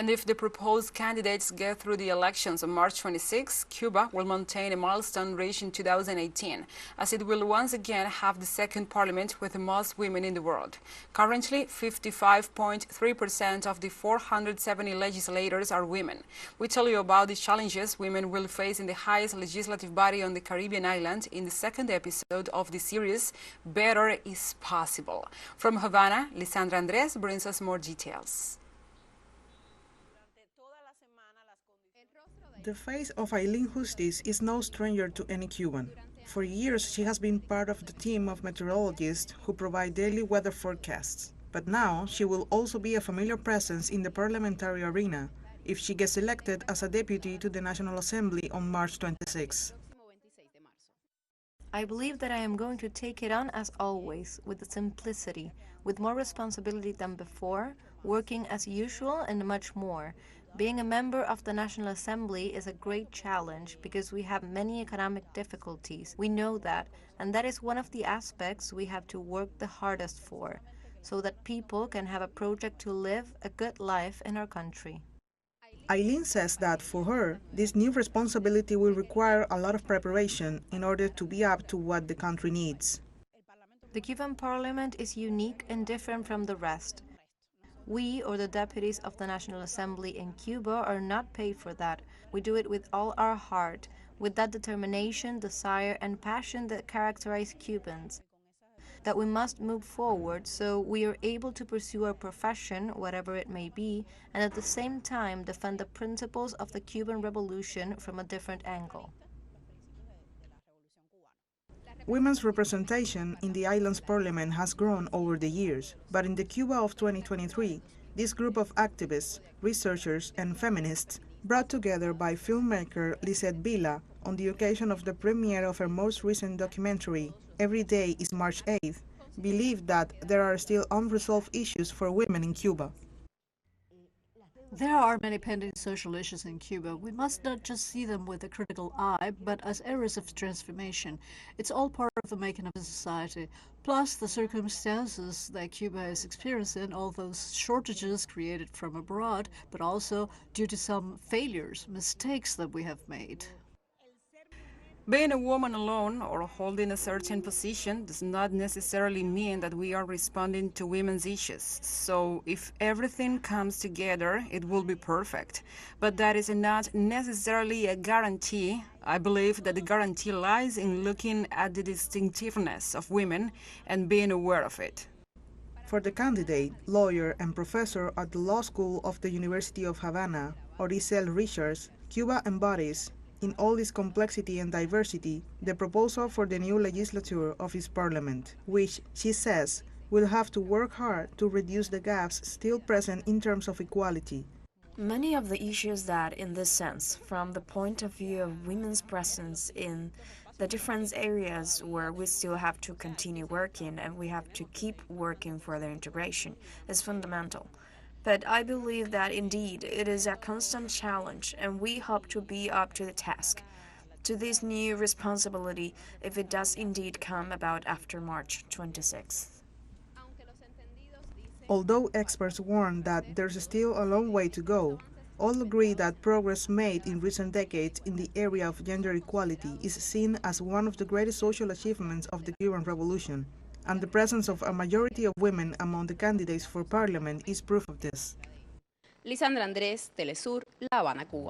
And if the proposed candidates get through the elections on March 26, Cuba will maintain a milestone reached in 2018, as it will once again have the second parliament with the most women in the world. Currently, 55.3% of the 470 legislators are women. We tell you about the challenges women will face in the highest legislative body on the Caribbean island in the second episode of the series, Better is Possible. From Havana, Lisandra Andres brings us more details. The face of Aileen Justice is no stranger to any Cuban. For years, she has been part of the team of meteorologists who provide daily weather forecasts. But now, she will also be a familiar presence in the parliamentary arena if she gets elected as a deputy to the National Assembly on March 26. I believe that I am going to take it on as always, with simplicity, with more responsibility than before, working as usual and much more. Being a member of the National Assembly is a great challenge because we have many economic difficulties. We know that, and that is one of the aspects we have to work the hardest for, so that people can have a project to live a good life in our country. Aileen says that for her, this new responsibility will require a lot of preparation in order to be up to what the country needs. The Cuban parliament is unique and different from the rest. We, or the deputies of the National Assembly in Cuba, are not paid for that. We do it with all our heart, with that determination, desire, and passion that characterize Cubans. That we must move forward so we are able to pursue our profession, whatever it may be, and at the same time defend the principles of the Cuban Revolution from a different angle. Women's representation in the island's parliament has grown over the years, but in the Cuba of 2023, this group of activists, researchers, and feminists, brought together by filmmaker Lisette Vila on the occasion of the premiere of her most recent documentary, Every Day is March 8th, believe that there are still unresolved issues for women in Cuba. There are many pending social issues in Cuba. We must not just see them with a critical eye, but as areas of transformation. It's all part of the making of a society. Plus, the circumstances that Cuba is experiencing, all those shortages created from abroad, but also due to some failures, mistakes that we have made. Being a woman alone or holding a certain position does not necessarily mean that we are responding to women's issues. So if everything comes together, it will be perfect. But that is not necessarily a guarantee. I believe that the guarantee lies in looking at the distinctiveness of women and being aware of it. For the candidate, lawyer, and professor at the Law School of the University of Havana, Oricel Richards, Cuba embodies, in all its complexity and diversity, the proposal for the new legislature of its parliament, which, she says, will have to work hard to reduce the gaps still present in terms of equality. Many of the issues that, in this sense, from the point of view of women's presence in the different areas where we still have to continue working and we have to keep working for their integration, is fundamental. But I believe that indeed it is a constant challenge, and we hope to be up to the task, to this new responsibility, if it does indeed come about after March 26th. Although experts warn that there's still a long way to go, all agree that progress made in recent decades in the area of gender equality is seen as one of the greatest social achievements of the Cuban Revolution, and the presence of a majority of women among the candidates for parliament is proof of this. Lisandra Andrés, TeleSUR, La Habana, Cuba.